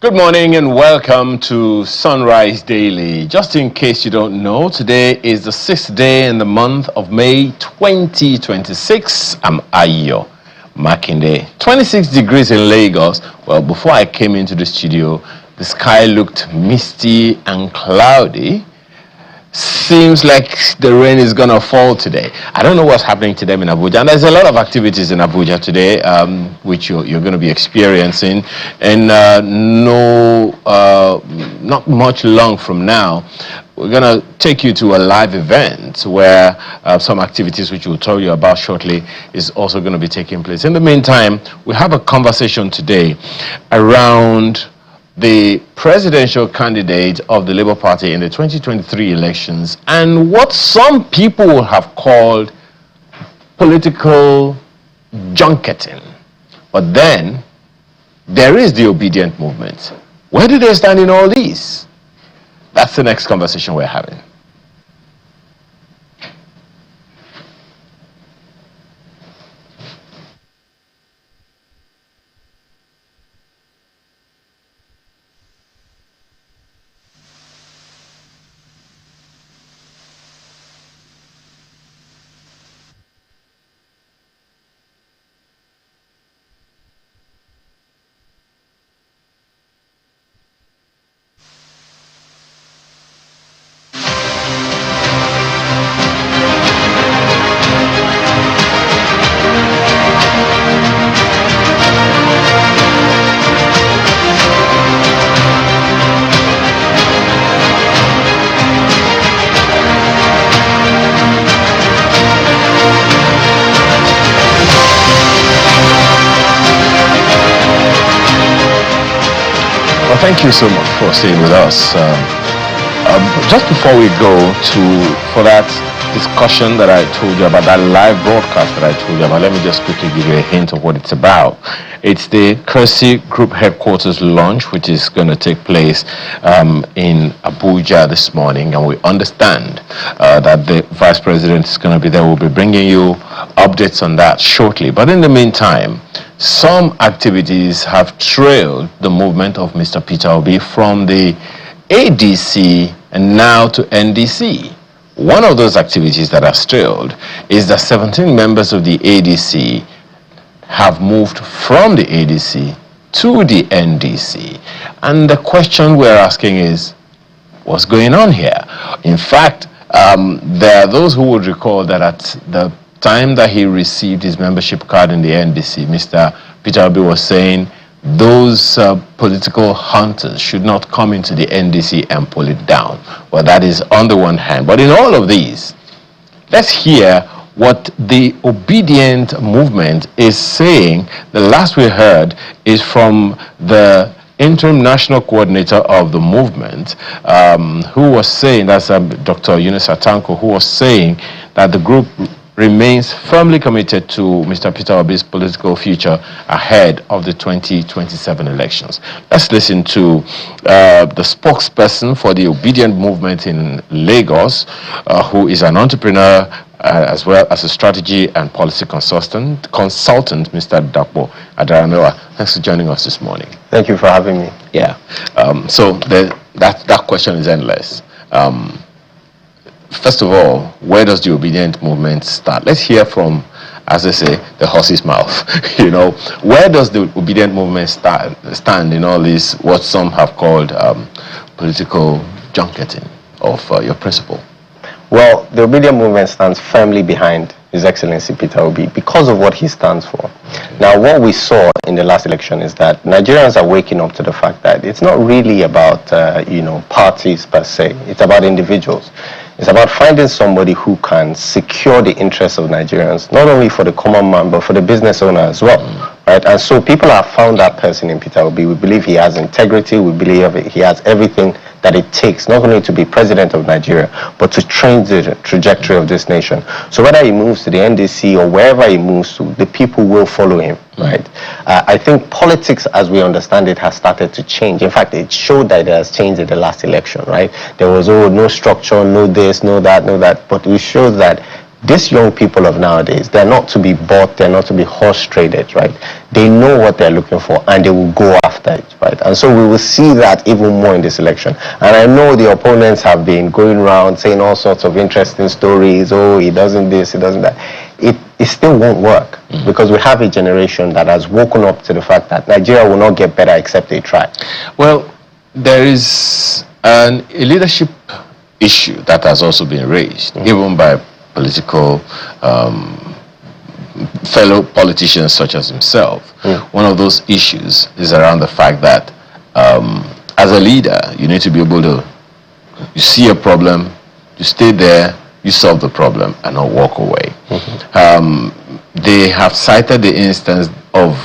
Good morning and welcome to Sunrise Daily. Just in case you don't know, today is the 6th day in the month of May 2026. I'm Ayo Makinde. 26 degrees in Lagos. Well, before I came into the studio, the sky looked misty and cloudy. Seems like the rain is gonna fall today. I don't know what's happening to them in Abuja, and there's a lot of activities in Abuja today, which you're going to be experiencing. And not much long from now, we're gonna take you to a live event where some activities, which we'll tell you about shortly, is also going to be taking place. In the meantime, we have a conversation today around the presidential candidate of the Labour Party in the 2023 elections and what some people have called political junketing. But then there is the Obidient movement. Where do they stand in all these? That's the next conversation we're having. Thank you so much for staying with us. Just before we go for that discussion that I told you about, that live broadcast that I told you about, let me just quickly give you a hint of what it's about. It's the Kersey Group Headquarters launch, which is going to take place in Abuja this morning, and we understand that the Vice President is going to be there. We'll be bringing you updates on that shortly. But in the meantime, some activities have trailed the movement of Mr. Peter Obi from the ADC and now to NDC. One of those activities that has trailed is that 17 members of the ADC have moved from the ADC to the NDC. And the question we're asking is, what's going on here? In fact, there are those who would recall that at the time that he received his membership card in the NDC, Mr. Peter Obi was saying those political hunters should not come into the NDC and pull it down. Well, that is on the one hand. But in all of these, let's hear what the Obidient movement is saying. The last we heard is from the interim national coordinator of the movement, who was saying, that's Dr. Eunice Atanko, who was saying that the group remains firmly committed to Mr. Peter Obi's political future ahead of the 2027 elections. Let's listen to the spokesperson for the Obidient movement in Lagos, who is an entrepreneur as well as a strategy and policy consultant, Mr. Dapo Adaramewa. Thanks for joining us this morning. Thank you for having me. Yeah. So that question is endless. First of all, where does the Obidient movement start? Let's hear from, as they say, the horse's mouth. Where does the Obidient movement stand in all this, what some have called political junketing of your principle? Well, the Obidient movement stands firmly behind His Excellency Peter Obi because of what he stands for. Now, what we saw in the last election is that Nigerians are waking up to the fact that it's not really about, parties per se. It's about individuals. It's about finding somebody who can secure the interests of Nigerians, not only for the common man, but for the business owner as well, right? And so people have found that person in Peter Obi. We believe he has integrity. We believe he has everything that it takes, not only to be president of Nigeria, but to change the trajectory of this nation. So whether he moves to the NDC or wherever he moves to, the people will follow him, right? I think politics, as we understand it, has started to change. In fact, it showed that it has changed in the last election, right? There was, no structure, no this, no that, no that. But it shows that These young people of nowadays, they're not to be bought, they're not to be horse traded, right? They know what they're looking for and they will go after it, right? And so we will see that even more in this election. And I know the opponents have been going around saying all sorts of interesting stories. Oh, he doesn't this, he doesn't that. It still won't work because we have a generation that has woken up to the fact that Nigeria will not get better except they try. Well, there is a leadership issue that has also been raised, even by political fellow politicians such as himself. One of those issues is around the fact that as a leader, you need to be able to, you see a problem, you stay there, you solve the problem and not walk away. They have cited the instance of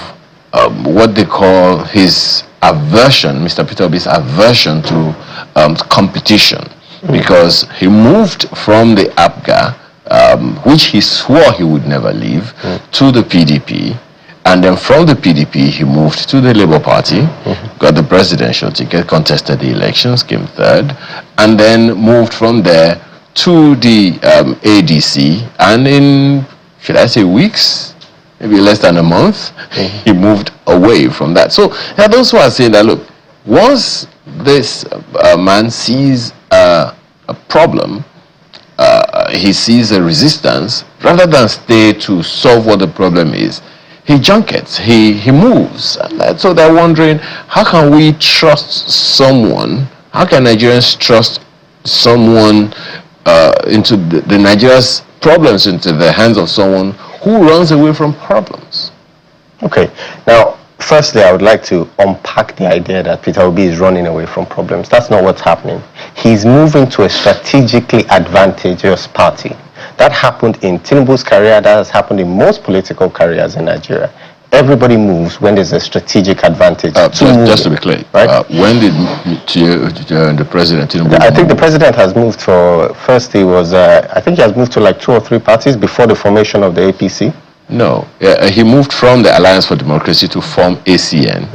what they call his aversion, Mr. Peter Obi's aversion to competition, because he moved from the APGA, which he swore he would never leave, to the PDP, and then from the PDP he moved to the Labour Party, got the presidential ticket, contested the elections, came third, and then moved from there to the ADC, and in, should I say, weeks, maybe less than a month, he moved away from that. So there are those who are saying that, look, once this man sees a problem, he sees a resistance, rather than stay to solve what the problem is, he junkets, he moves. And so they're wondering, how can we trust someone, how can Nigerians trust someone into the Nigeria's problems into the hands of someone who runs away from problems? Okay, now firstly I would like to unpack the idea that Peter Obi is running away from problems. That's not what's happening. He's moving to a strategically advantageous party. That happened in Tinubu's career, that has happened in most political careers in Nigeria. Everybody moves when there's a strategic advantage. Just to be clear, right? When did the president Tinubu I think the president has moved for, first he was, I think he has moved to like 2 or 3 parties before the formation of the APC. No, he moved from the Alliance for Democracy to form ACN,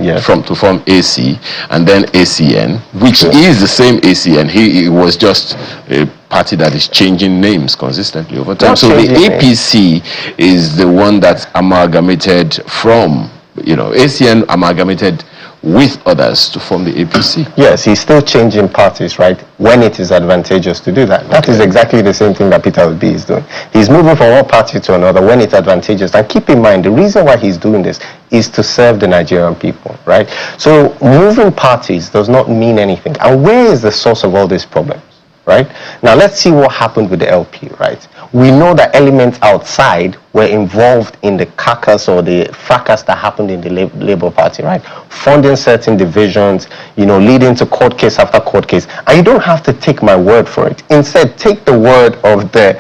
to form AC, and then ACN, which is the same ACN. He was just a party that is changing names consistently over time. So the APC is the one that's amalgamated from, ACN amalgamated with others to form the APC. Yes, he's still changing parties, right, when it is advantageous to do that. That is exactly the same thing that Peter Obi is doing. He's moving from one party to another when it's advantageous. And keep in mind, the reason why he's doing this is to serve the Nigerian people, right? So moving parties does not mean anything. And where is the source of all these problems, right? Now let's see what happened with the LP, right? We know that elements outside were involved in the carcass or the fracas that happened in the Labour Party, right? Funding certain divisions, leading to court case after court case. And you don't have to take my word for it. Instead, take the word of the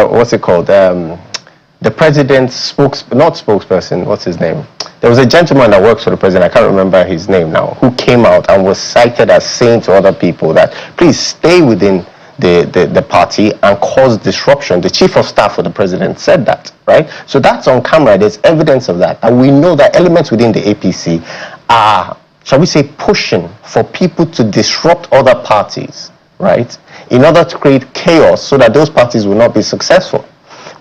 what's it called? The president's spokesperson, what's his name? There was a gentleman that works for the president, I can't remember his name now, who came out and was cited as saying to other people that please stay within the party and cause disruption. The chief of staff for the president said that, right? So that's on camera, there's evidence of that. And we know that elements within the APC are, shall we say, pushing for people to disrupt other parties, right? In order to create chaos so that those parties will not be successful.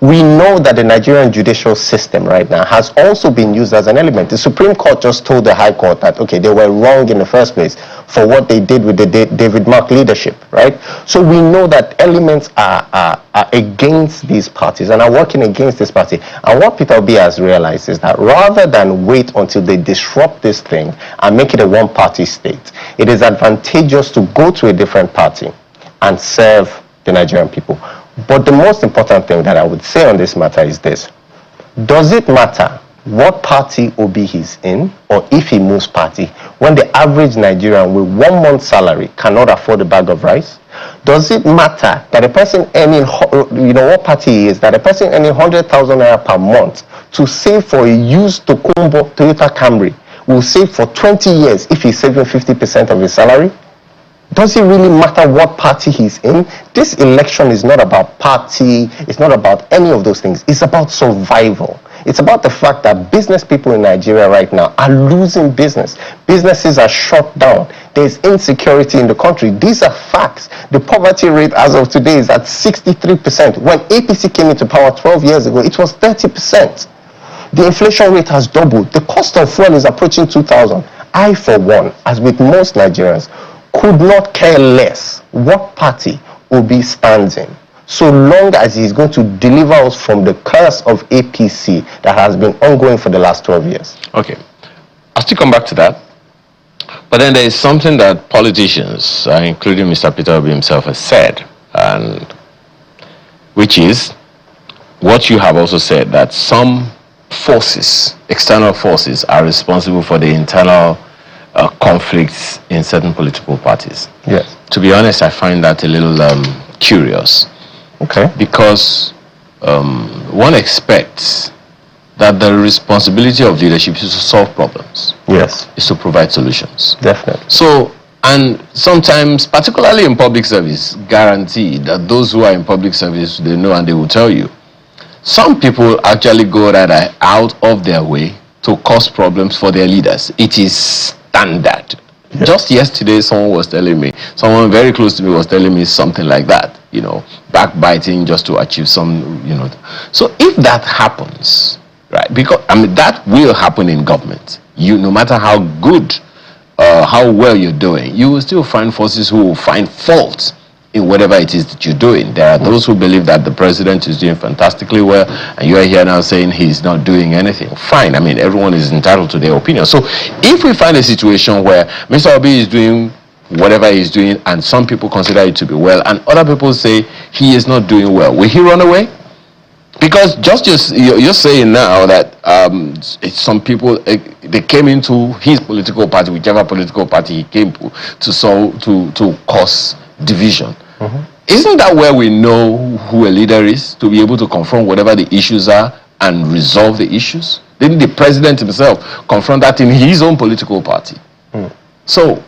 We know that the Nigerian judicial system right now has also been used as an element. The Supreme Court just told the High Court that, okay, they were wrong in the first place for what they did with the David Mark leadership, right? So we know that elements are against these parties and are working against this party. And what Peter Obi has realized is that rather than wait until they disrupt this thing and make it a one-party state, it is advantageous to go to a different party and serve the Nigerian people. But the most important thing that I would say on this matter is this. Does it matter what party Obi is in or if he moves party when the average Nigerian with 1 month's salary cannot afford a bag of rice? Does it matter that a person earning, what party he is, that a person earning 100,000 naira per month to save for a used Toyota Camry will save for 20 years if he's saving 50% of his salary? Does it really matter what party he's in? This election is not about party, it's not about any of those things. It's about survival. It's about the fact that business people in Nigeria right now are losing business. Businesses are shut down. There's insecurity in the country. These are facts. The poverty rate as of today is at 63%. When APC came into power 12 years ago, it was 30%. The inflation rate has doubled. The cost of fuel is approaching 2,000. I, for one, as with most Nigerians, could not care less what party Obi stands in, so long as he's going to deliver us from the curse of APC that has been ongoing for the last 12 years. Okay. I'll still come back to that. But then there is something that politicians, including Mr. Peter Obi himself, has said, and which is what you have also said, that some forces, external forces, are responsible for the internal conflicts in certain political parties. Yes. To be honest, I find that a little curious. Okay. Because one expects that the responsibility of leadership is to solve problems. Yes. Is to provide solutions. Definitely. So, and sometimes, particularly in public service, guaranteed that those who are in public service, they know and they will tell you. Some people actually go rather out of their way to cause problems for their leaders. It is standard. Yes. Just yesterday, someone very close to me was telling me something like that, backbiting just to achieve some, So if that happens, right, because, that will happen in government. No matter how good, how well you're doing, you will still find forces who will find fault in whatever it is that you're doing. There are those who believe that the president is doing fantastically well, and you are here now saying he's not doing anything. Fine, everyone is entitled to their opinion. So if we find a situation where Mr. Obi is doing whatever he's doing, and some people consider it to be well, and other people say he is not doing well, will he run away? Because you're saying now that some people, they came into his political party, whichever political party he came to cause division. Mm-hmm. Isn't that where we know who a leader is, to be able to confront whatever the issues are and resolve the issues? Didn't the president himself confront that in his own political party? So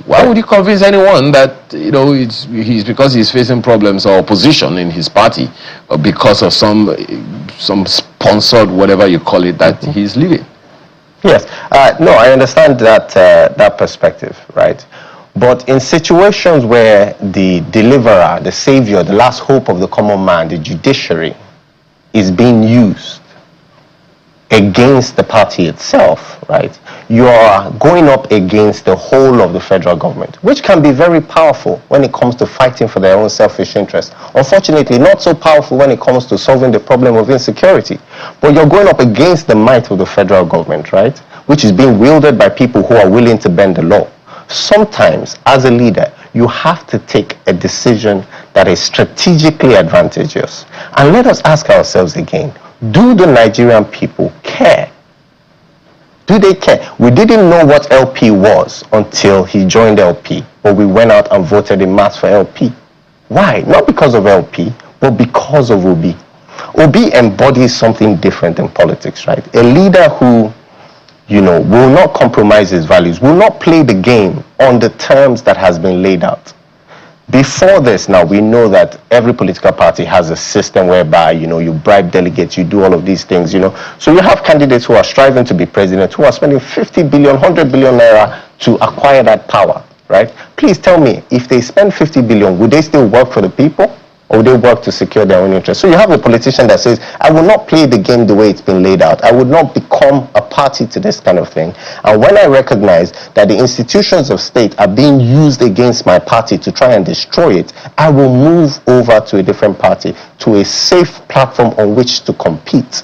why would you convince anyone that he's because he's facing problems or opposition in his party, or because of some sponsored whatever you call it, that he's leaving? Yes, no, I understand that perspective, right? But in situations where the deliverer, the savior, the last hope of the common man, the judiciary, is being used against the party itself, right, you are going up against the whole of the federal government, which can be very powerful when it comes to fighting for their own selfish interests. Unfortunately, not so powerful when it comes to solving the problem of insecurity. But you're going up against the might of the federal government, right, which is being wielded by people who are willing to bend the law. Sometimes, as a leader, you have to take a decision that is strategically advantageous. And let us ask ourselves again, do the Nigerian people care? Do they care? We didn't know what LP was until he joined LP, but we went out and voted in mass for LP. Why? Not because of LP, but because of Obi. Obi embodies something different in politics, right? A leader who will not compromise his values, will not play the game on the terms that has been laid out. Before this, now, we know that every political party has a system whereby, you bribe delegates, you do all of these things, So you have candidates who are striving to be president, who are spending 50 billion, 100 billion naira to acquire that power, right? Please tell me, if they spend 50 billion, would they still work for the people? Or would they work to secure their own interests? So you have a politician that says, I will not play the game the way it's been laid out. I would not become a party to this kind of thing. And when I recognize that the institutions of state are being used against my party to try and destroy it, I will move over to a different party, to a safe platform on which to compete.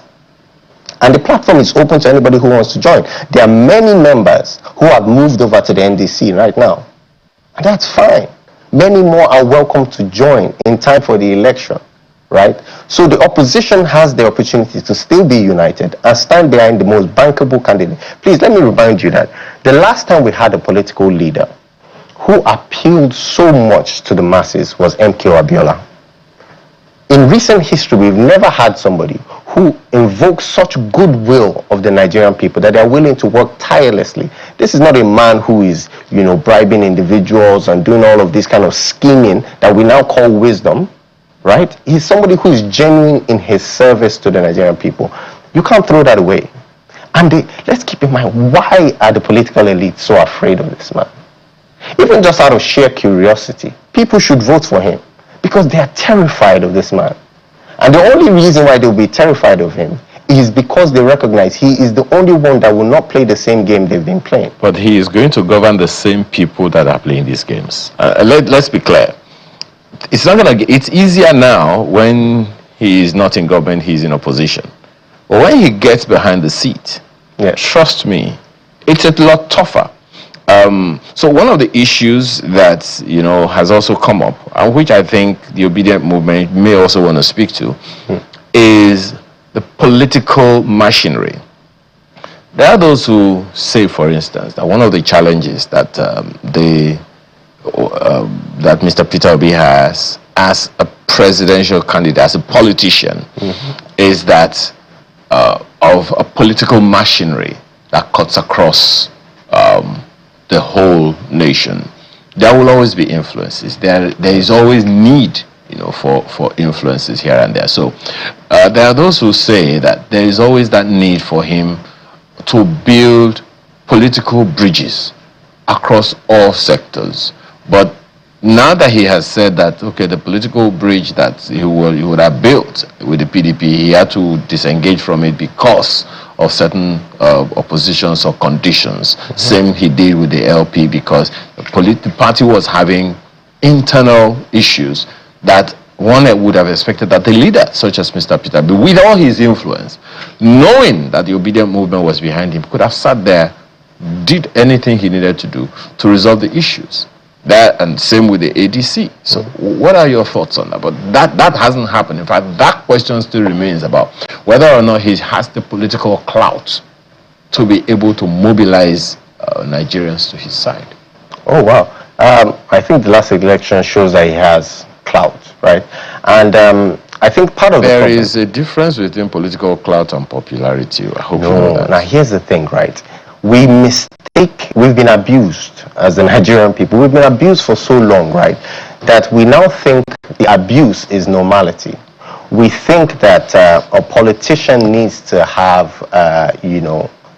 And the platform is open to anybody who wants to join. There are many members who have moved over to the NDC right now. And that's fine. Many more are welcome to join in time for the election, right? So the opposition has the opportunity to still be united and stand behind the most bankable candidate. Please, let me remind you that the last time we had a political leader who appealed so much to the masses was MK Abiola. In recent history, we've never had somebody who invokes such goodwill of the Nigerian people that they're willing to work tirelessly. This is not a man who is, bribing individuals and doing all of this kind of scheming that we now call wisdom. right? He's somebody who is genuine in his service to the Nigerian people. You can't throw that away. And let's keep in mind, why are the political elite so afraid of this man? Even just out of sheer curiosity, people should vote for him because they are terrified of this man. And the only reason why they'll be terrified of him is because they recognize he is the only one that will not play the same game they've been playing. But he is going to govern the same people that are playing these games. Let's be clear. It's not gonna. It's easier now when he is not in government, he's in opposition. But when he gets behind the seat, trust me, it's a lot tougher. So one of the issues that has also come up, and which I think the Obedient movement may also want to speak to, is the political machinery. There are those who say, for instance, that one of the challenges that that Mr. Peter Obi has as a presidential candidate, as a politician, is that of a political machinery that cuts across the whole nation. There will always be influences. There is always need, for influences here and there. So there are those who say that there is always that need for him to build political bridges across all sectors. But now that he has said that, okay, the political bridge that he would have built with the PDP, he had to disengage from it because of certain oppositions or conditions. Same he did with the LP because the party was having internal issues that one would have expected that the leader, such as Mr. Peter, with all his influence, knowing that the Obedient movement was behind him, could have sat there, did anything he needed to do to resolve the issues. That, and same with the ADC. So what are your thoughts on that? But that hasn't happened. In fact, that question still remains about whether or not he has the political clout to be able to mobilize Nigerians to his side. Oh, wow. I think the last election shows that he has clout, right? And I think part of there is a difference between political clout and popularity. I hope you know that. Now, here's the thing, right? We've been abused as the Nigerian people. We've been abused for so long, right, that we now think the abuse is normality. We think that a politician needs to have,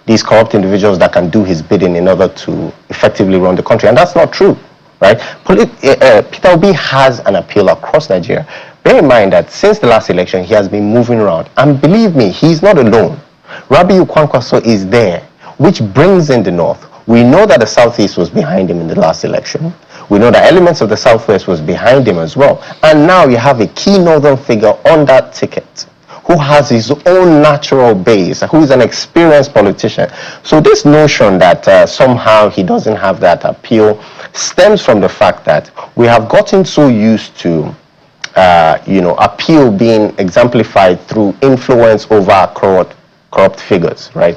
these corrupt individuals that can do his bidding in order to effectively run the country. And that's not true, right? Peter Obi has an appeal across Nigeria. Bear in mind that since the last election, he has been moving around. And believe me, he's not alone. Rabiu Kwankwaso is there, which brings in the North. We know that the Southeast was behind him in the last election. We know that elements of the Southwest was behind him as well. And now you have a key Northern figure on that ticket who has his own natural base, who is an experienced politician. So this notion that somehow he doesn't have that appeal stems from the fact that we have gotten so used to appeal being exemplified through influence over corrupt figures, right?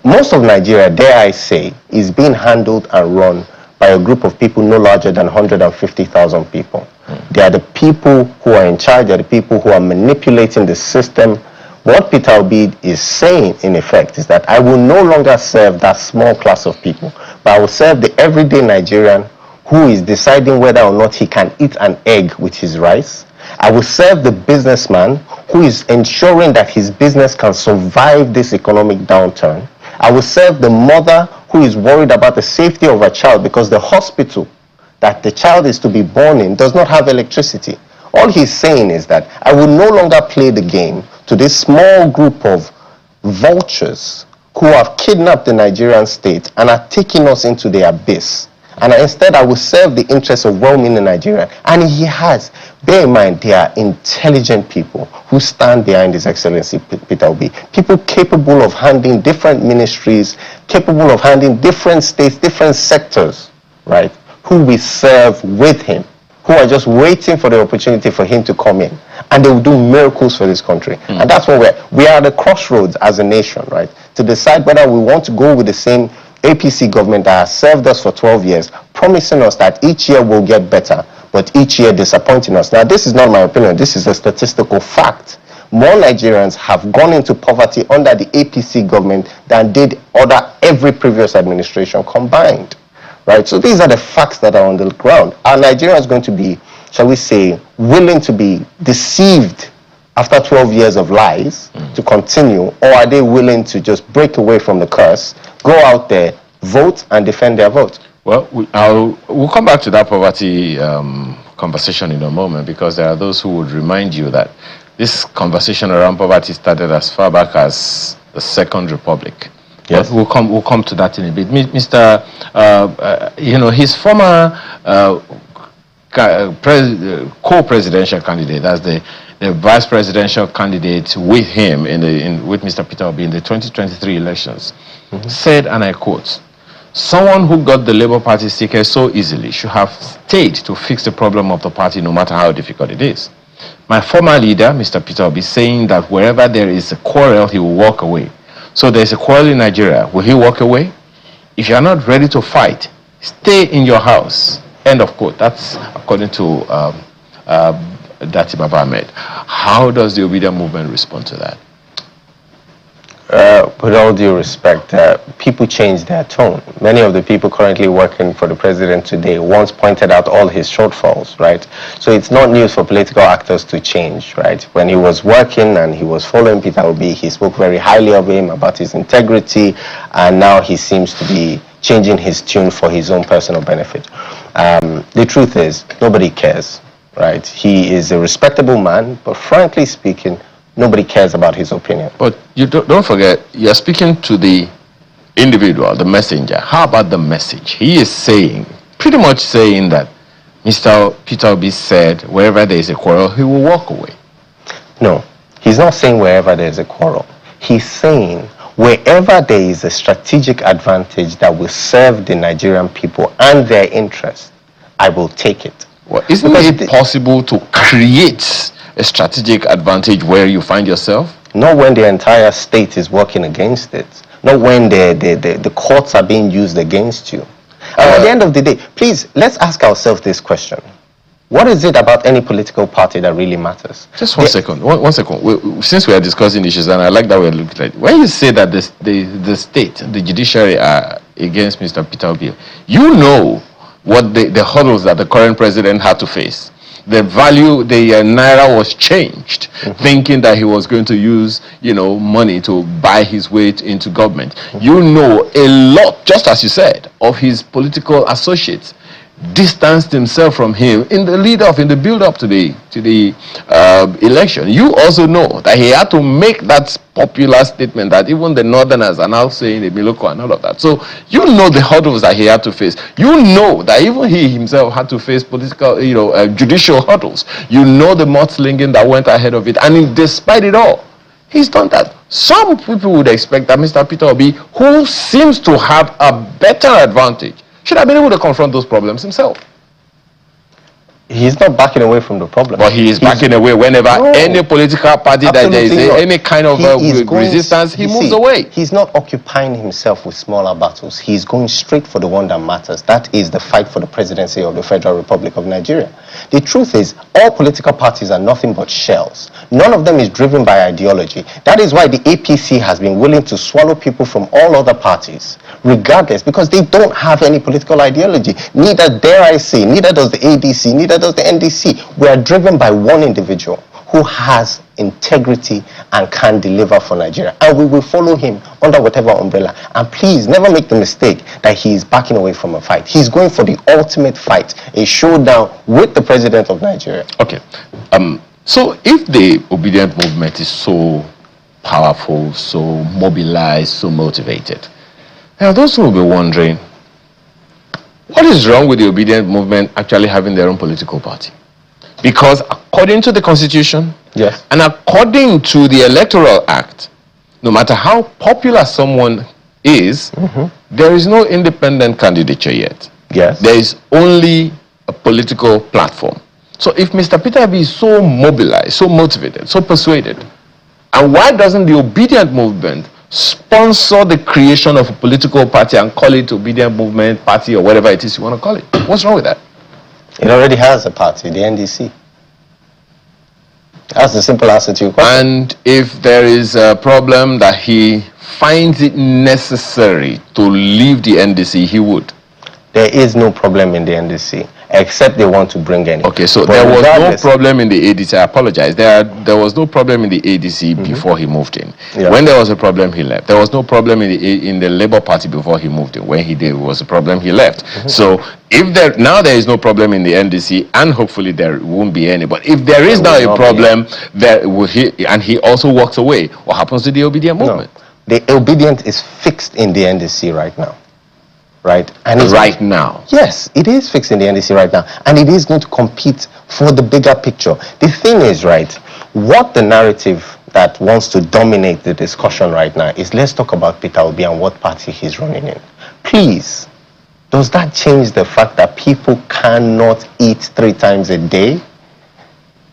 Most of Nigeria, dare I say, is being handled and run by a group of people no larger than 150,000 people. They are the people who are in charge, they are the people who are manipulating the system. What Peter Obi is saying, in effect, is that I will no longer serve that small class of people, but I will serve the everyday Nigerian who is deciding whether or not he can eat an egg with his rice. I will serve the businessman who is ensuring that his business can survive this economic downturn. I will serve the mother who is worried about the safety of her child because the hospital that the child is to be born in does not have electricity. All he's saying is that I will no longer play the game to this small group of vultures who have kidnapped the Nigerian state and are taking us into the abyss. And instead, I will serve the interests of well-meaning Nigeria. And he has. Bear in mind, they are intelligent people who stand behind His Excellency Peter Obi. People capable of handling different ministries, capable of handling different states, different sectors, right? Who we serve with him, who are just waiting for the opportunity for him to come in. And they will do miracles for this country. And that's what we are at the crossroads as a nation, right? To decide whether we want to go with the same APC government that has served us for 12 years, promising us that each year will get better, but each year disappointing us. Now, this is not my opinion. This is a statistical fact. More Nigerians have gone into poverty under the APC government than did every previous administration combined, right? So these are the facts that are on the ground. Are Nigerians going to be, shall we say, willing to be deceived after 12 years of lies to continue, or are they willing to just break away from the curse, go out there, vote, and defend their vote? Well, we'll come back to that poverty conversation in a moment, because there are those who would remind you that this conversation around poverty started as far back as the Second Republic. Yes, we'll come to that in a bit. Mr. His former co-presidential candidate, that's the vice presidential candidate with him with Mr. Peter Obi in the 2023 elections, said, and I quote, "Someone who got the Labour Party's ticket so easily should have stayed to fix the problem of the party, no matter how difficult it is. My former leader, Mr. Peter Obi, saying that wherever there is a quarrel, he will walk away. So there's a quarrel in Nigeria. Will he walk away? If you are not ready to fight, stay in your house." End of quote. That's according to Dapo Adaramewa. How does the Obidients movement respond to that? With all due respect, people change their tone. Many of the people currently working for the president today once pointed out all his shortfalls, right? So it's not news for political actors to change, right? When he was working and he was following Peter Obi, he spoke very highly of him, about his integrity, and now he seems to be changing his tune for his own personal benefit. The truth is, nobody cares, right? He is a respectable man, but frankly speaking, nobody cares about his opinion. But you don't forget, you're speaking to the individual, the messenger. How about the message? He is pretty much saying that Mr. Peter Obi said wherever there is a quarrel, he will walk away. No, he's not saying wherever there is a quarrel. He's saying wherever there is a strategic advantage that will serve the Nigerian people and their interests, I will take it. Well, isn't it possible to create a strategic advantage where you find yourself? Not when the entire state is working against it. Not when the courts are being used against you. And at the end of the day, please, let's ask ourselves this question. What is it about any political party that really matters? Just one second. One second. Since we are discussing issues, and I like that we're looking at it, when you say that the state, the judiciary are against Mr. Peter Obi, you know what the hurdles that the current president had to face. The value, the naira was changed, thinking that he was going to use, money to buy his way into government. You know a lot, just as you said, of his political associates distanced himself from him in the build-up to the election. You also know that he had to make that popular statement that even the Northerners are now saying the Miloko and all of that. So you know the hurdles that he had to face. You know that even he himself had to face political, judicial hurdles. You know the mudslinging that went ahead of it, and despite it all, he's done that. Some people would expect that Mr. Peter Obi, who seems to have a better advantage, should have been able to confront those problems himself. He's not backing away from the problem. But he's backing away whenever any political party that there is any kind of resistance, he moves away. He's not occupying himself with smaller battles. He's going straight for the one that matters. That is the fight for the presidency of the Federal Republic of Nigeria. The truth is, all political parties are nothing but shells. None of them is driven by ideology. That is why the APC has been willing to swallow people from all other parties, regardless, because they don't have any political ideology. Neither, dare I say, neither does the ADC, neither does the NDC. We are driven by one individual who has integrity and can deliver for Nigeria, and we will follow him under whatever umbrella. And please never make the mistake that he is backing away from a fight. He's going for the ultimate fight, a showdown with the president of Nigeria. Okay, so if the Obidient movement is so powerful, so mobilized, so motivated, now those who will be wondering, what is wrong with the Obidient movement actually having their own political party? Because according to the Constitution, yes, and according to the Electoral Act, no matter how popular someone is, there is no independent candidature yet. Yes. There is only a political platform. So if Mr. Peter Obi is so mobilized, so motivated, so persuaded, and why doesn't the Obidient movement sponsor the creation of a political party and call it Obidient Movement Party or whatever it is you want to call it? What's wrong with that? It already has a party, the NDC. That's the simple answer to your question. And if there is a problem that he finds it necessary to leave the NDC, he would? There is no problem in the NDC. except they want to bring any. Okay, so But there was no regardless- problem in the ADC. I apologize. There was no problem in the ADC before he moved in. Yeah. When there was a problem, he left. There was no problem in the Labour Party before he moved in. When he did, was a problem, he left. So if there is no problem in the NDC, and hopefully there won't be any. But if there is now a problem, and he also walks away, what happens to the Obedient movement? No. The Obedient is fixed in the NDC right now. Right? And it's Right now. Yes, it is fixed in the NDC right now. And it is going to compete for the bigger picture. The thing is, right, what the narrative that wants to dominate the discussion right now is, let's talk about Peter Obi and what party he's running in. Please, does that change the fact that people cannot eat 3 times a day?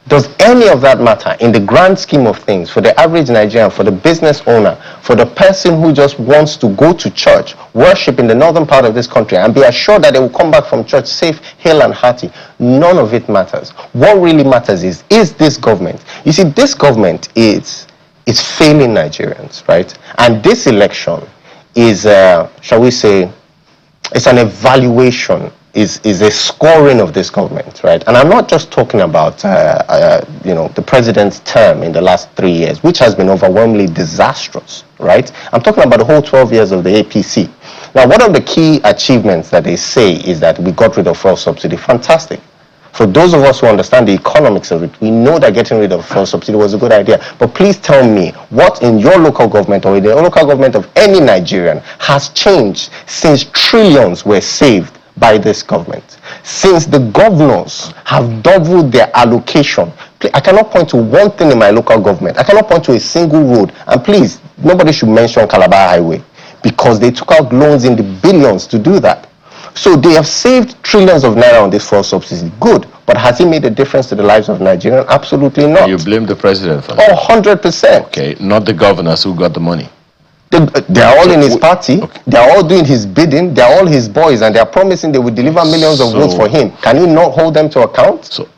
Does any of that matter in the grand scheme of things for the average Nigerian, for the business owner, for the person who just wants to go to church, worship in the northern part of this country and be assured that they will come back from church safe, hale and hearty? None of it matters. What really matters is this government. You see, this government is failing Nigerians, right? And this election is, shall we say, it's an evaluation, is a scoring of this government, right? And I'm not just talking about, the president's term in the last 3 years, which has been overwhelmingly disastrous, right? I'm talking about the whole 12 years of the APC. Now, one of the key achievements that they say is that we got rid of fuel subsidy. Fantastic. For those of us who understand the economics of it, we know that getting rid of fuel subsidy was a good idea. But please tell me, what in your local government or in the local government of any Nigerian has changed since trillions were saved by this government? Since the governors have doubled their allocation. I cannot point to one thing in my local government. I cannot point to a single road. And please, nobody should mention Calabar Highway, because they took out loans in the billions to do that. So they have saved trillions of naira on this fuel subsidy. Good. But has it made a difference to the lives of Nigerians? Absolutely not. You blame the president for that? 100%. Okay, not the governors who got the money. They are all in his party. Okay. They are all doing his bidding. They are all his boys, and they are promising they will deliver millions of votes for him. Can you not hold them to account? So,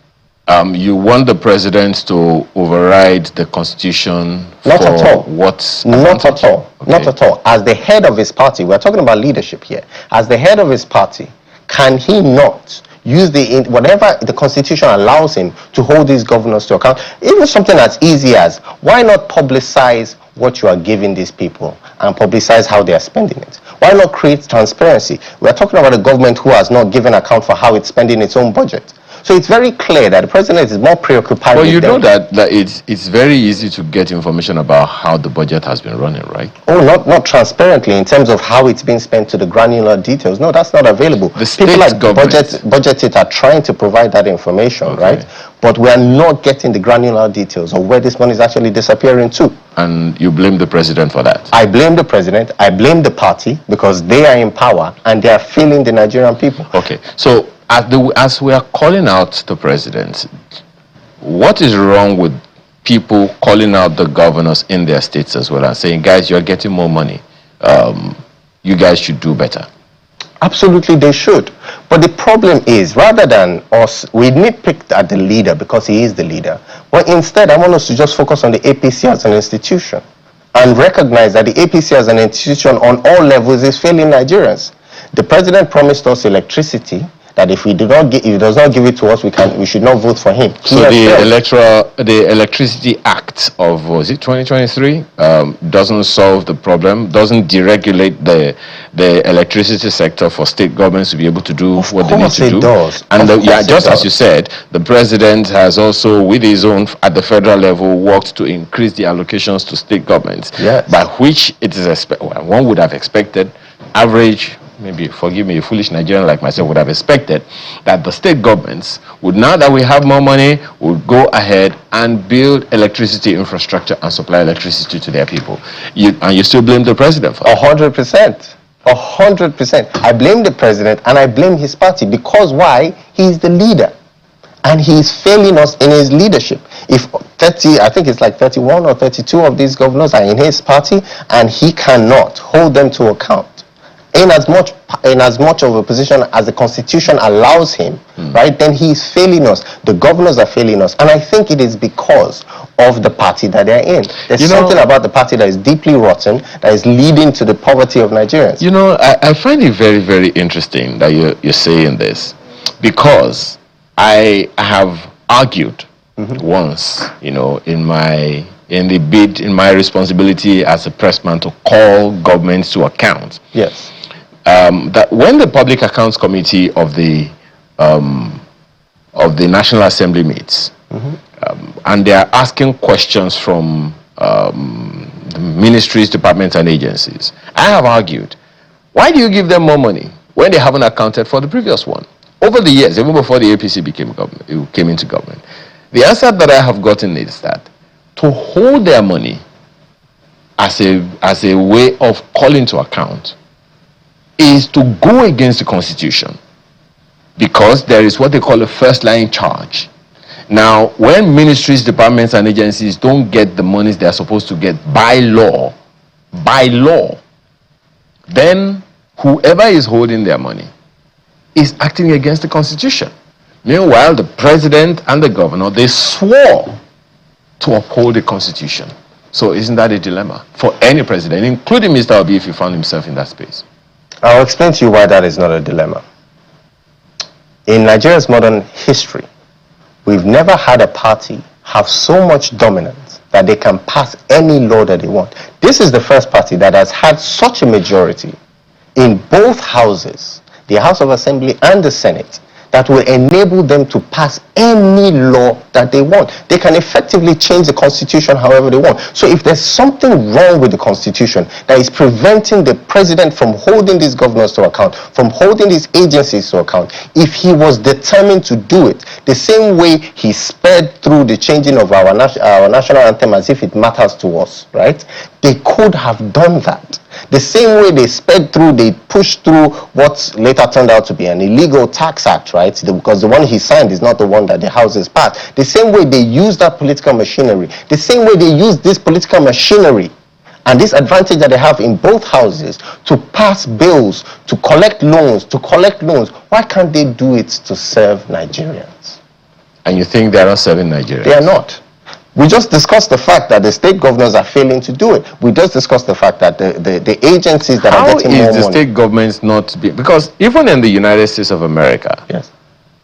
you want the president to override the constitution? Not for at all. What? Not at all. Okay. Not at all. As the head of his party, we're talking about leadership here. As the head of his party, can he not use whatever the constitution allows him to hold these governors to account? Even something as easy as, why not publicize what you are giving these people and publicize how they are spending it? Why not create transparency? We're talking about a government who has not given account for how it's spending its own budget. So it's very clear that the president is more preoccupied with you know them. that it's very easy to get information about how the budget has been running, right? Oh, not transparently in terms of how it's being spent to the granular details. No, that's not available. The state People like government. Budget it are trying to provide that information, Okay. right? But we are not getting the granular details of where this money is actually disappearing to. And you blame the president for that? I blame the president, I blame the party, because they are in power and they are failing the Nigerian people. Okay, so as we are calling out the president, what is wrong with people calling out the governors in their states as well and saying, guys, you're getting more money, you guys should do better? Absolutely, they should. But the problem is, rather than us, we nitpicked at the leader because he is the leader. But instead, I want us to just focus on the APC as an institution and recognize that the APC as an institution on all levels is failing Nigerians. The president promised us electricity, that if he does not give it to us, we should not vote for him. So the Electricity Act of, was it 2023, doesn't solve the problem, doesn't deregulate the electricity sector for state governments to be able to do what they need to do. Does. And just as you said, the president has also, with his own, at the federal level, worked to increase the allocations to state governments. Yes. By which it is one would have expected average, maybe, forgive me, a foolish Nigerian like myself would have expected that the state governments would, now that we have more money, would go ahead and build electricity infrastructure and supply electricity to their people. And you still blame the president for that? 100%. 100%. I blame the president and I blame his party, because why? He's the leader. And he's failing us in his leadership. If 30, I think it's like 31 or 32 of these governors are in his party, and he cannot hold them to account in as much of a position as the constitution allows him, right, then he's failing us. The governors are failing us. And I think it is because of the party that they're in. There's something about the party that is deeply rotten, that is leading to the poverty of Nigerians. You know, I find it very, very interesting that you're saying this. because I have argued once, in my responsibility as a pressman to call governments to account. Yes. That when the Public Accounts Committee of the National Assembly meets, and they are asking questions from the ministries, departments, and agencies, I have argued, why do you give them more money when they haven't accounted for the previous one? Over the years, even before the APC came into government, the answer that I have gotten is that to hold their money as a way of calling to account is to go against the Constitution, because there is what they call a first line charge. Now, when ministries, departments, and agencies don't get the monies they are supposed to get by law, then whoever is holding their money is acting against the Constitution. Meanwhile, the president and the governor, they swore to uphold the Constitution. So isn't that a dilemma for any president, including Mr. Obi, if he found himself in that space? I'll explain to you why that is not a dilemma. In Nigeria's modern history, we've never had a party have so much dominance that they can pass any law that they want. This is the first party that has had such a majority in both houses, the House of Assembly and the Senate, that will enable them to pass any law that they want. They can effectively change the Constitution however they want. So if there's something wrong with the Constitution that is preventing the president from holding these governors to account, from holding these agencies to account, if he was determined to do it, the same way he sped through the changing of our national anthem as if it matters to us, right? They could have done that. The same way they sped through, they pushed through what later turned out to be an illegal tax act, right? Because the one he signed is not the one that the House has passed. The same way they used that political machinery, the same way they used this political machinery and this advantage that they have in both houses to pass bills, to collect loans. Why can't they do it to serve Nigerians? And you think they are not serving Nigerians? They are not. We just discussed the fact that the state governors are failing to do it. We just discussed the fact that the agencies that are getting more money. How is the state governments not because even in the United States of America, yes,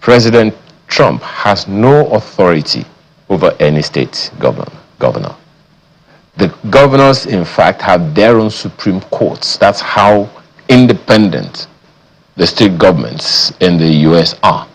President Trump has no authority over any state governor. The governors, in fact, have their own Supreme Courts. That's how independent the state governments in the U.S. are.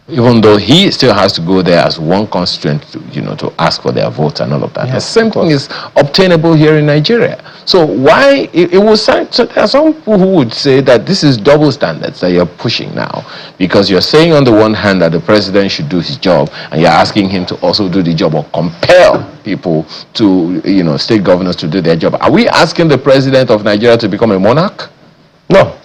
Even though he still has to go there as one constituent to ask for their votes and all of that. Yes, the same thing is obtainable here in Nigeria. So why it will so there are some people who would say that this is double standards that you're pushing now, because you're saying on the one hand that the president should do his job, and you're asking him to also do the job or compel people to state governors to do their job. Are we asking the president of Nigeria to become a monarch? No.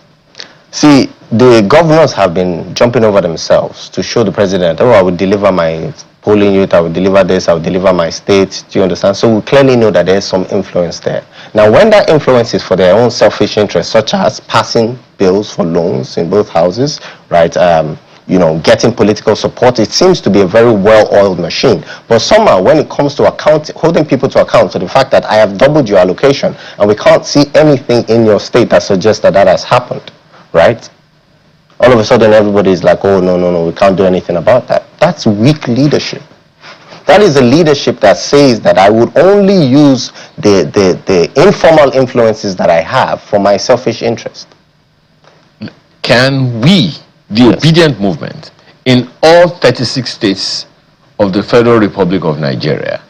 See, the governors have been jumping over themselves to show the president, I will deliver my polling unit, I will deliver this, I will deliver my state. Do you understand? So we clearly know that there's some influence there. Now, when that influence is for their own selfish interests, such as passing bills for loans in both houses, right? Getting political support, it seems to be a very well-oiled machine. But somehow, when it comes to holding people to account to the fact that I have doubled your allocation and we can't see anything in your state that suggests that has happened, right? All of a sudden, everybody is like, oh, no, we can't do anything about that. That's weak leadership. That is a leadership that says that I would only use the informal influences that I have for my selfish interest. Can we, the Obedient movement, in all 36 states of the Federal Republic of Nigeria,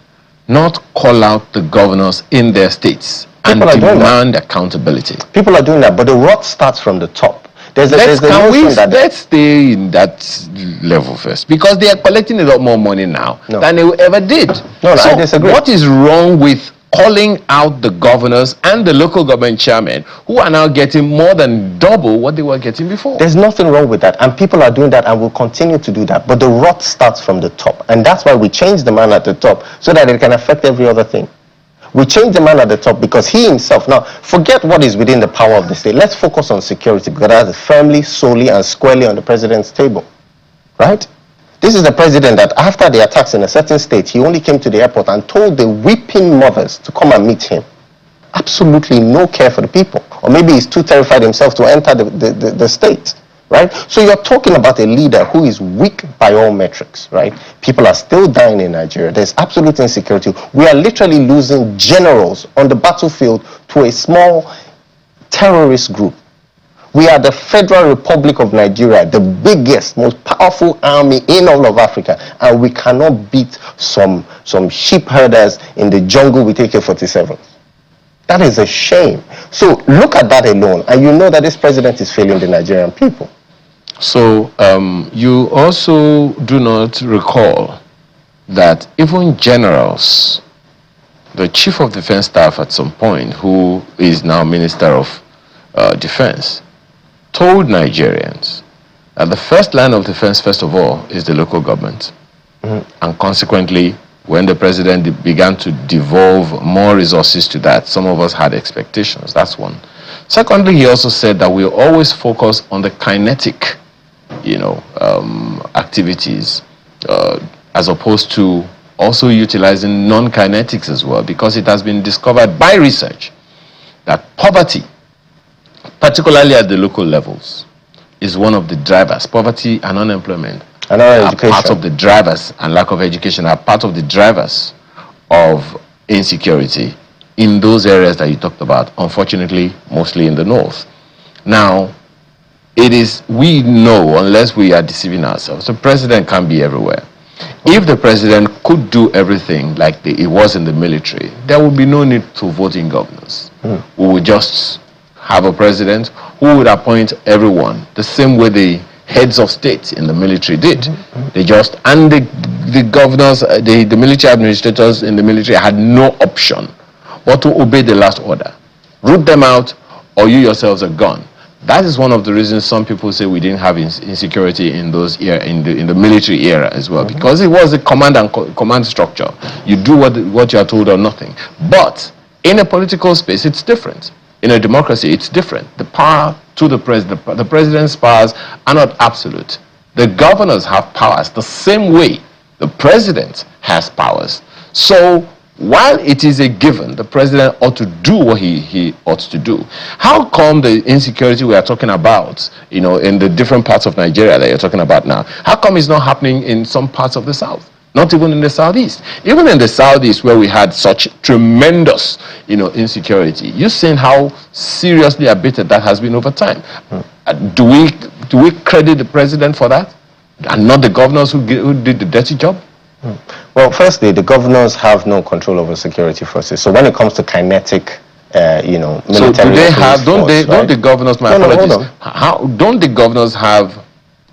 not call out the governors in their states and demand accountability? People are doing that, but the rot starts from the top. Let's stay in that level first, because they are collecting a lot more money now than they ever did. No, I disagree. What is wrong with calling out the governors and the local government chairmen who are now getting more than double what they were getting before? There's nothing wrong with that, and people are doing that and will continue to do that. But the rot starts from the top, and that's why we change the man at the top so that it can affect every other thing. We change the man at the top because he himself, now forget what is within the power of the state. Let's focus on security, because that is firmly, solely, and squarely on the president's table, right? This is the president that after the attacks in a certain state, he only came to the airport and told the weeping mothers to come and meet him. Absolutely no care for the people. Or maybe he's too terrified himself to enter the state. right? So you're talking about a leader who is weak by all metrics, right? People are still dying in Nigeria. There's absolute insecurity. We are literally losing generals on the battlefield to a small terrorist group. We are the Federal Republic of Nigeria, the biggest, most powerful army in all of Africa, and we cannot beat some sheep herders in the jungle with AK-47. That is a shame. So look at that alone, and you know that this president is failing the Nigerian people. So you also do not recall that even generals, the chief of defense staff at some point, who is now Minister of Defense, told Nigerians that the first line of defense, first of all, is the local government. And consequently, when the president began to devolve more resources to that, some of us had expectations. That's one. Secondly, he also said that we always focus on the kinetic, activities, as opposed to also utilizing non-kinetics as well, because it has been discovered by research that poverty, particularly at the local levels, is one of the drivers. Poverty and unemployment are part of the drivers, and lack of education are part of the drivers of insecurity in those areas that you talked about, unfortunately, mostly in the north. Now, we know, unless we are deceiving ourselves, the president can't be everywhere. If the president could do everything like it was in the military, there would be no need to vote in governors. We would just have a president who would appoint everyone the same way the heads of state in the military did. They just, and the governors, the military administrators in the military had no option but to obey the last order. Root them out, or you yourselves are gone. That is one of the reasons some people say we didn't have insecurity in those in the military era as well, because it was a command structure. You do what you are told or nothing. But in a political space, it's different. In a democracy, it's different. The power to the president, the president's powers are not absolute. The governors have powers the same way the president has powers. So while it is a given, the president ought to do what he ought to do. How come the insecurity we are talking about, in the different parts of Nigeria that you're talking about now, how come it's not happening in some parts of the south? Not even in the southeast. Even in the southeast, where we had such tremendous, insecurity, you've seen how seriously abated that has been over time. Do we credit the president for that, and not the governors who did the dirty job? Well, firstly, the governors have no control over security forces. So when it comes to kinetic, military, so do they have? Don't the governors? My apologies. Hold on. How don't the governors have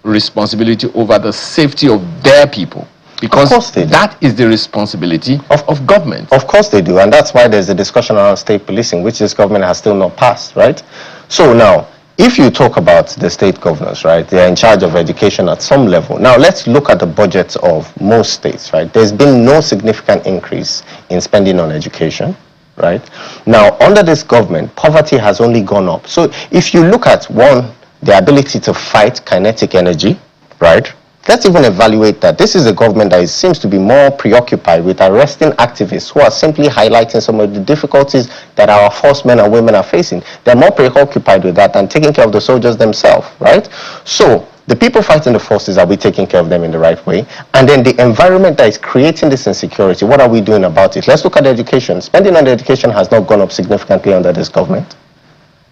responsibility over the safety of their people? Because that is the responsibility of government. Of course they do, and that's why there's a discussion around state policing, which this government has still not passed, right? So now, if you talk about the state governors, right, they're in charge of education at some level. Now, let's look at the budgets of most states, right? There's been no significant increase in spending on education, right? Now, under this government, poverty has only gone up. So if you look at, one, the ability to fight kinetic energy, right? Let's even evaluate that. This is a government that seems to be more preoccupied with arresting activists who are simply highlighting some of the difficulties that our force men and women are facing. They're more preoccupied with that than taking care of the soldiers themselves, right? So the people fighting the forces, are we taking care of them in the right way? And then the environment that is creating this insecurity, what are we doing about it? Let's look at education. Spending on education has not gone up significantly under this government.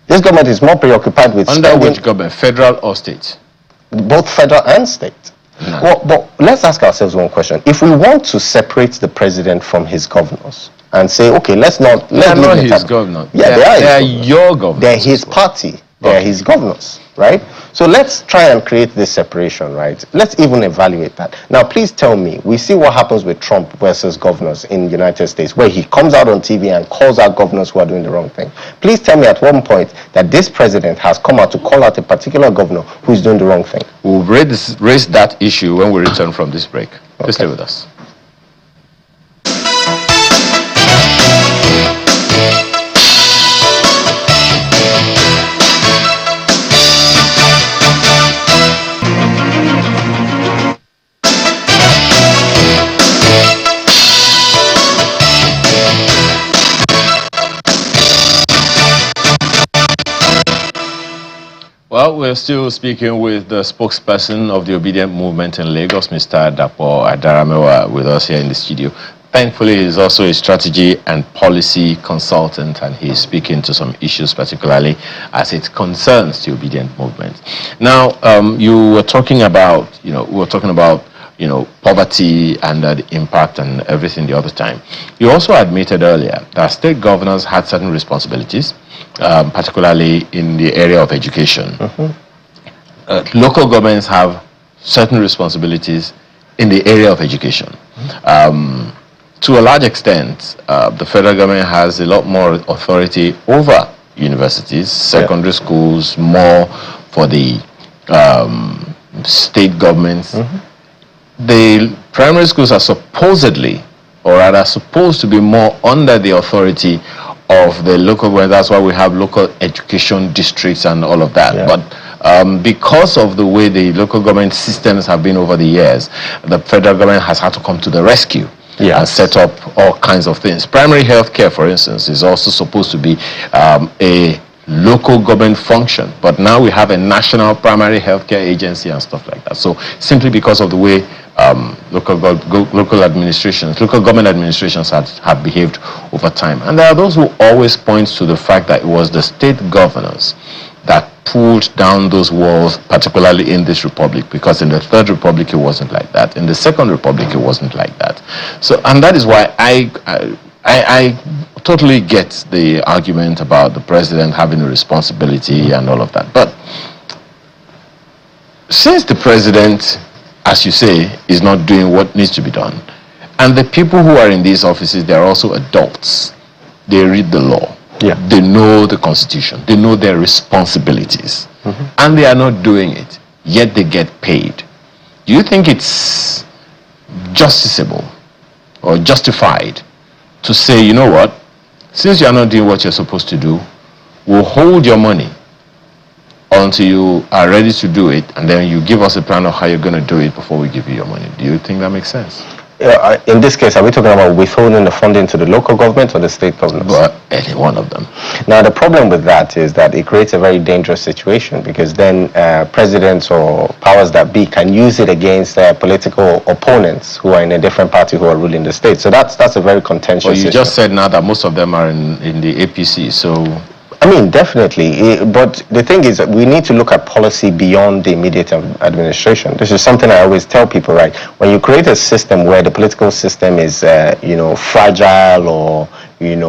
This government is more preoccupied with under which government, federal or state? Both federal and state. No. Well, but let's ask ourselves one question. If we want to separate the president from his governors and say, okay, let's not... They're not his governors. Yeah, they are your governors. They're his party. They're his governors, right? So let's try and create this separation, right? Let's even evaluate that. Now, please tell me, we see what happens with Trump versus governors in the United States, where he comes out on TV and calls out governors who are doing the wrong thing. Please tell me at one point that this president has come out to call out a particular governor who's doing the wrong thing. We'll raise that issue when we return from this break. Please stay with us. Well, we're still speaking with the spokesperson of the Obedient movement in Lagos, Mr. Dapo Adaramewa, with us here in the studio. Thankfully, he's also a strategy and policy consultant, and he's speaking to some issues, particularly as it concerns the Obedient movement. Now, you were talking about, poverty and the impact and everything the other time. You also admitted earlier that state governors had certain responsibilities, particularly in the area of education. Mm-hmm. Local governments have certain responsibilities in the area of education. To a large extent, the federal government has a lot more authority over universities, secondary schools, more for the state governments. Mm-hmm. The primary schools are supposedly, or rather supposed to be more under the authority of the local government. That's why we have local education districts and all of that. But because of the way the local government systems have been over the years, the federal government has had to come to the rescue and set up all kinds of things. Primary health care, for instance, is also supposed to be a local government function, but now we have a national primary health care agency and stuff like that. So simply because of the way local government administrations have behaved over time. And there are those who always point to the fact that it was the state governors that pulled down those walls, particularly in this republic, because in the Third Republic it wasn't like that. In the Second Republic it wasn't like that. So, and that is why I totally get the argument about the president having a responsibility and all of that. But since the president, as you say, is not doing what needs to be done, and the people who are in these offices, they are also adults. They read the law. They know the Constitution. They know their responsibilities. Mm-hmm. And they are not doing it, yet they get paid. Do you think it's justiciable or justified to say, you know what, since you are not doing what you're supposed to do, we'll hold your money until you are ready to do it, and then you give us a plan of how you're going to do it before we give you your money? Do you think that makes sense? In this case, are we talking about withholding the funding to the local government or the state government? Well, any one of them. Now, the problem with that is that it creates a very dangerous situation, because then presidents or powers that be can use it against political opponents who are in a different party who are ruling the state. So that's a very contentious issue. Well, you just said now that most of them are in the APC, so... I mean, definitely, but the thing is that we need to look at policy beyond the immediate administration. This is something I always tell people, right? When you create a system where the political system is, fragile or,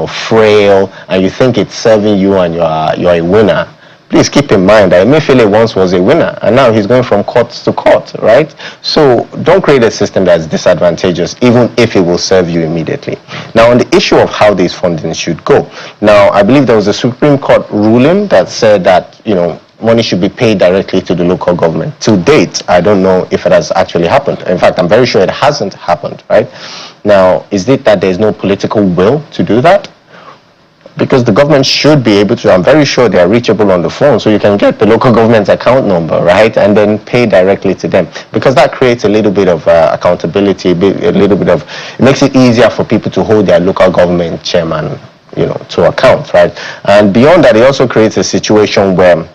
frail, and you think it's serving you and you're a winner, please keep in mind that Emefiele once was a winner, and now he's going from court to court, right? So don't create a system that's disadvantageous, even if it will serve you immediately. Now, on the issue of how these fundings should go, now, I believe there was a Supreme Court ruling that said that, money should be paid directly to the local government. To date, I don't know if it has actually happened. In fact, I'm very sure it hasn't happened, right? Now, is it that there's no political will to do that? Because the government should be able to, I'm very sure they are reachable on the phone, so you can get the local government's account number, right, and then pay directly to them. Because that creates a little bit of accountability, it makes it easier for people to hold their local government chairman, to account, right? And beyond that, it also creates a situation where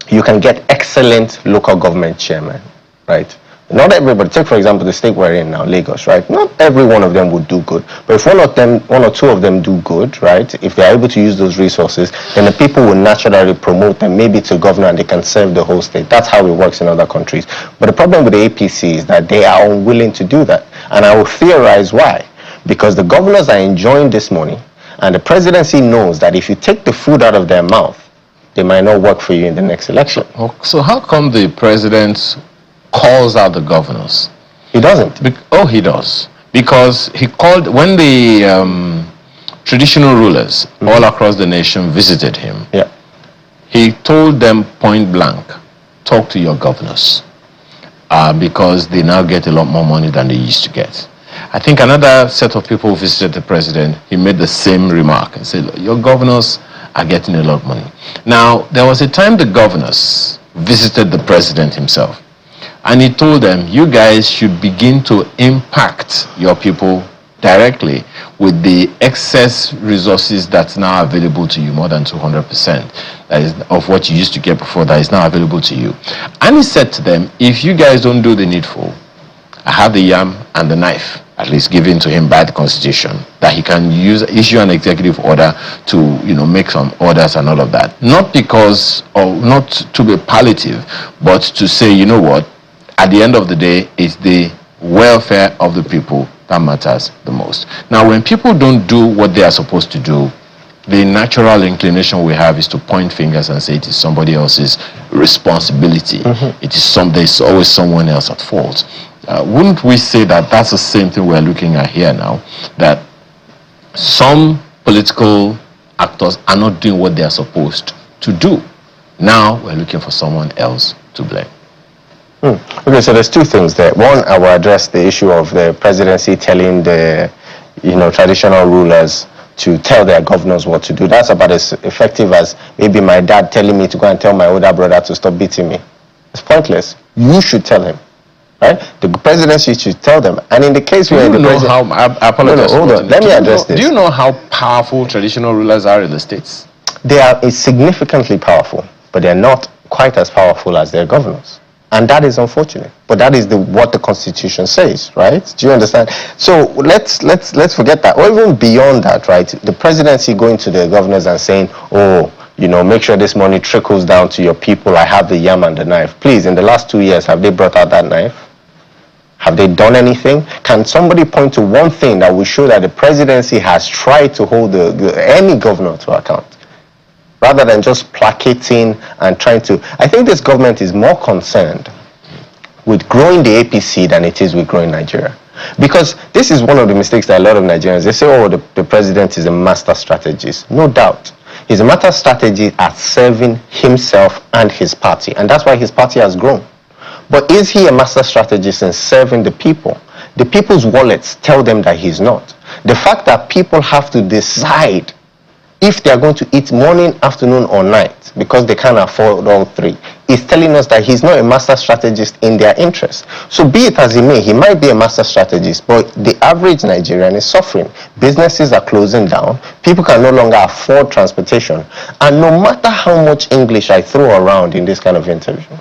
you can get excellent local government chairman, right? Not everybody, take for example the state we're in now, Lagos, right? Not every one of them would do good. But if one or two of them do good, right? If they're able to use those resources, then the people will naturally promote them, maybe to governor, and they can serve the whole state. That's how it works in other countries. But the problem with the APC is that they are unwilling to do that. And I will theorize why. Because the governors are enjoying this money, and the presidency knows that if you take the food out of their mouth, they might not work for you in the next election. So how come the president calls out the governors? He doesn't. He does. Because he called, when the traditional rulers all across the nation visited him, he told them point blank, talk to your governors, because they now get a lot more money than they used to get. I think another set of people visited the president, he made the same remark and said, your governors are getting a lot of money. Now, there was a time the governors visited the president himself, and he told them, you guys should begin to impact your people directly with the excess resources that's now available to you, more than 200%, that is of what you used to get before, that is now available to you. And he said to them, if you guys don't do the needful, I have the yam and the knife, at least given to him by the Constitution, that he can issue an executive order to, make some orders and all of that. Not because, or not to be palliative, but to say, you know what, at the end of the day, it's the welfare of the people that matters the most. Now, when people don't do what they are supposed to do, the natural inclination we have is to point fingers and say it is somebody else's responsibility. It is there's always someone else at fault. Wouldn't we say that that's the same thing we're looking at here now? That some political actors are not doing what they are supposed to do. Now we're looking for someone else to blame. Okay, so there's two things there. One, I will address the issue of the presidency telling the, traditional rulers to tell their governors what to do. That's about as effective as maybe my dad telling me to go and tell my older brother to stop beating me. It's pointless. You should tell him, right? The presidency should tell them. And in the case where the president... I apologize. Hold on. Let me address this. Do you know how powerful traditional rulers are in the States? They are significantly powerful, but they're not quite as powerful as their governors. And that is unfortunate, but that is what the Constitution says, right? Do you understand? So let's forget that. Or even beyond that, right? The presidency going to the governors and saying, oh, make sure this money trickles down to your people. I have the yam and the knife. Please, in the last 2 years, have they brought out that knife? Have they done anything? Can somebody point to one thing that will show that the presidency has tried to hold any governor to account? Rather than just placating and trying to... I think this government is more concerned with growing the APC than it is with growing Nigeria. Because this is one of the mistakes that a lot of Nigerians, they say, oh, the president is a master strategist. No doubt. He's a master strategist at serving himself and his party. And that's why his party has grown. But is he a master strategist in serving the people? The people's wallets tell them that he's not. The fact that people have to decide if they are going to eat morning, afternoon, or night, because they can't afford all three, is telling us that he's not a master strategist in their interest. So be it as he may, he might be a master strategist, but the average Nigerian is suffering. Businesses are closing down. People can no longer afford transportation. And no matter how much English I throw around in this kind of interview,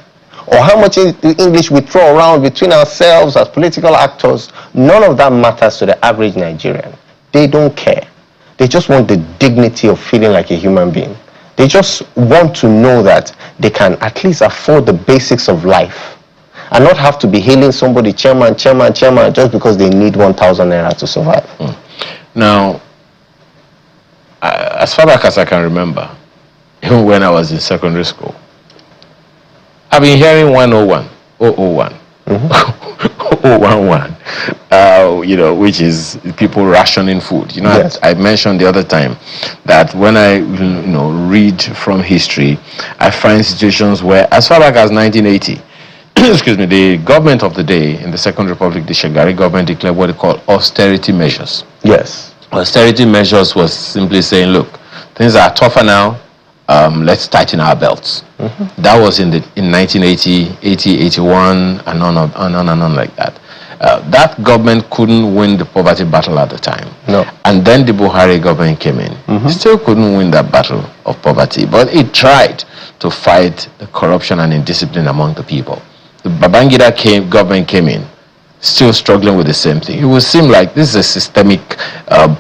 or how much English we throw around between ourselves as political actors, none of that matters to the average Nigerian. They don't care. They just want the dignity of feeling like a human being. They just want to know that they can at least afford the basics of life and not have to be hailing somebody chairman, just because they need 1,000 naira to survive. Now, as far back as I can remember, even when I was in secondary school, I've been hearing 101, 001. 011, which is people rationing food. Yes. I mentioned the other time that when I, read from history, I find situations where, as far back as 1980, excuse me, the government of the day in the Second Republic, the Shagari government, declared what they call austerity measures. Yes. Austerity measures was simply saying, look, things are tougher now. Let's tighten our belts. That was in 1980, 80, 81, and on like that. That government couldn't win the poverty battle at the time. No. And then the Buhari government came in. Still couldn't win that battle of poverty, but it tried to fight the corruption and indiscipline among the people. The Babangida government came in, still struggling with the same thing. It would seem like this is a systemic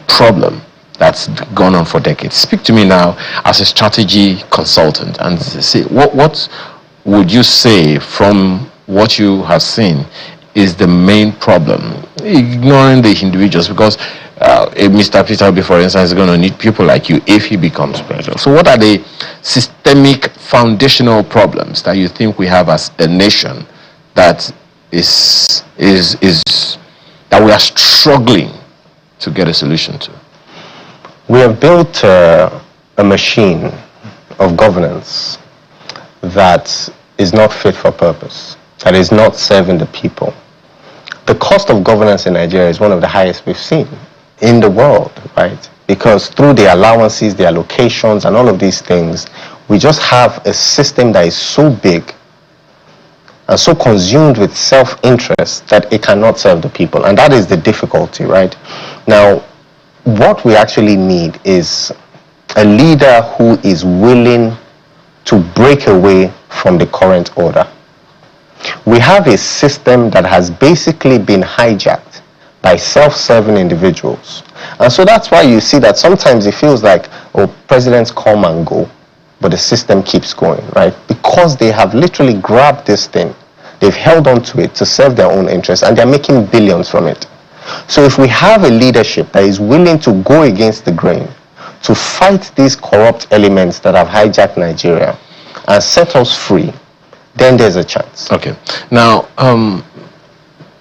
problem that's gone on for decades. Speak to me now as a strategy consultant and say, what would you say from what you have seen is the main problem? Ignoring the individuals, because Mr. Peter Obi, for instance, is going to need people like you if he becomes president. So what are the systemic foundational problems that you think we have as a nation that is that we are struggling to get a solution to? We have built a machine of governance that is not fit for purpose, that is not serving the people. The cost of governance in Nigeria is one of the highest we've seen in the world, right? Because through the allowances, the allocations, and all of these things, we just have a system that is so big and so consumed with self-interest that it cannot serve the people. And that is the difficulty, right? Now, what we actually need is a leader who is willing to break away from the current order. We have a system that has basically been hijacked by self-serving individuals. And so that's why you see that sometimes it feels like, oh, presidents come and go, but the system keeps going, right? Because they have literally grabbed this thing, they've held on to it to serve their own interests, and they're making billions from it. So if we have a leadership that is willing to go against the grain, to fight these corrupt elements that have hijacked Nigeria and set us free, then there's a chance. Okay. Now,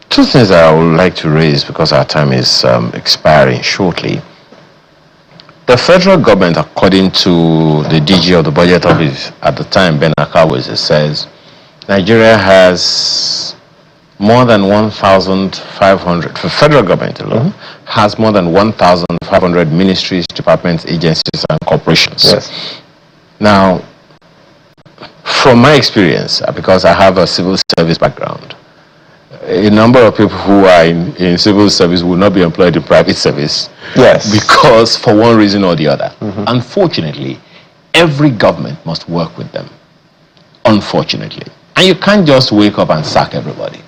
two things that I would like to raise because our time is expiring shortly. The federal government, according to the DG of the Budget Office at the time, Ben Akaweze, says Nigeria has more than 1,500, for federal government alone, has more than 1,500 ministries, departments, agencies, and corporations. Yes. Now, from my experience, because I have a civil service background, a number of people who are in civil service will not be employed in private service. Yes. Because for one reason or the other. Unfortunately, every government must work with them. Unfortunately. And you can't just wake up and sack everybody.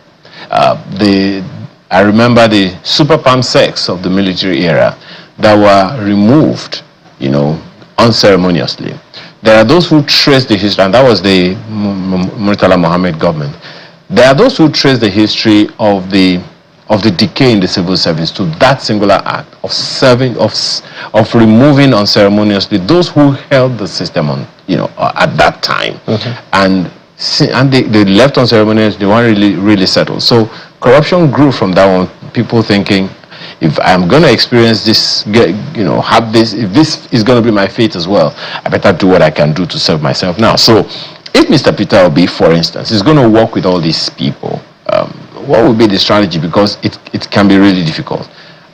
I remember the super palm sex of the military era that were removed, unceremoniously. There are those who trace the history, and that was the Murtala Mohammed government. There are those who trace the history of the decay in the civil service to that singular act of removing unceremoniously those who held the system on, at that time, and they left unceremoniously. They weren't really settled. So corruption grew from that one. People thinking, if I'm going to experience this, have this, if this is going to be my fate as well, I better do what I can do to serve myself now. So if Mr. Peter Obi, for instance, is going to work with all these people, what would be the strategy? Because it can be really difficult.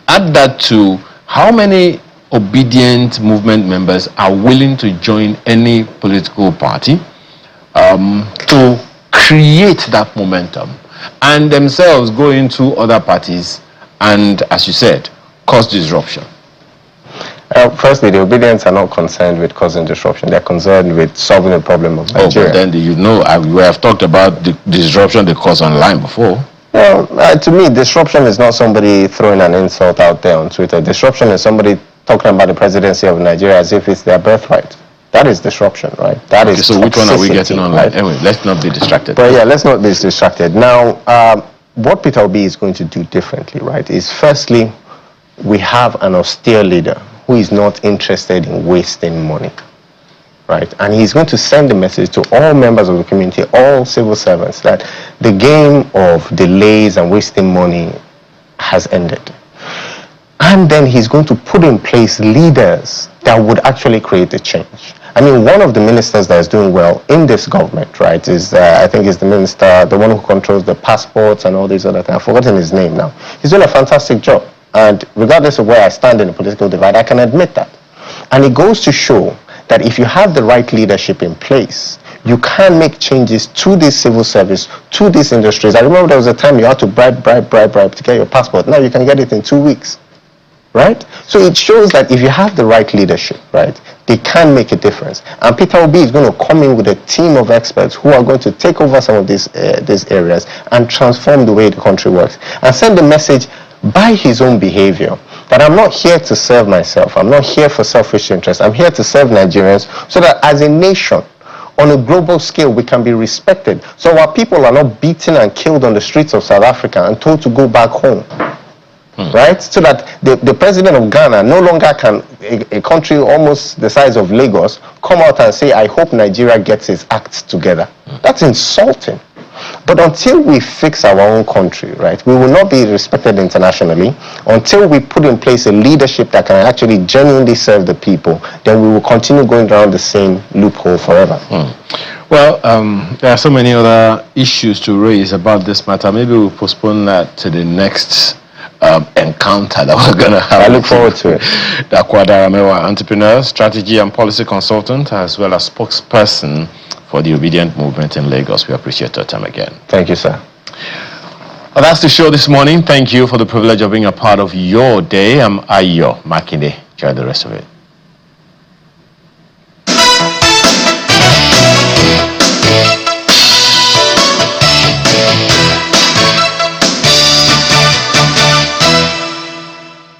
Add that to how many obedient movement members are willing to join any political party to create that momentum and themselves go into other parties and, as you said, cause disruption. Firstly, the Obidients are not concerned with causing disruption. They're concerned with solving the problem of Nigeria. Oh, but then we have talked about the disruption they caused online before. Well, to me, disruption is not somebody throwing an insult out there on Twitter. Disruption is somebody talking about the presidency of Nigeria as if it's their birthright. That is disruption, right? That is. So which one are we getting online? Right? Anyway, let's not be distracted. But yeah, let's not be distracted. Now, what Peter Obi is going to do differently, right, is firstly, we have an austere leader who is not interested in wasting money, right? And he's going to send a message to all members of the community, all civil servants, that the game of delays and wasting money has ended. And then he's going to put in place leaders that would actually create a change. I mean, one of the ministers that is doing well in this government, right, is, I think is the minister, the one who controls the passports and all these other things. I've forgotten his name now. He's doing a fantastic job. And regardless of where I stand in the political divide, I can admit that. And it goes to show that if you have the right leadership in place, you can make changes to this civil service, to these industries. I remember there was a time you had to bribe to get your passport. Now you can get it in 2 weeks, right? So it shows that if you have the right leadership, right, they can make a difference. And Peter Obi is going to come in with a team of experts who are going to take over some of these areas and transform the way the country works and send a message by his own behavior that I'm not here to serve myself. I'm not here for selfish interest. I'm here to serve Nigerians so that as a nation, on a global scale, we can be respected. So our people are not beaten and killed on the streets of South Africa and told to go back home. Right? So that the president of Ghana no longer can, a country almost the size of Lagos, come out and say, I hope Nigeria gets its act together. That's insulting. But until we fix our own country, right, we will not be respected internationally. Until we put in place a leadership that can actually genuinely serve the people, then we will continue going down the same loophole forever. Well, there are so many other issues to raise about this matter. Maybe we'll postpone that to the next encounter that we're going to have. I look forward to it. Dapo Adaramewa, entrepreneur, strategy and policy consultant, as well as spokesperson for for the Obedient movement in Lagos. We appreciate your time again. Thank you, sir. Well, that's the show this morning. Thank you for the privilege of being a part of your day. I'm Ayo Makinde. Enjoy the rest of it.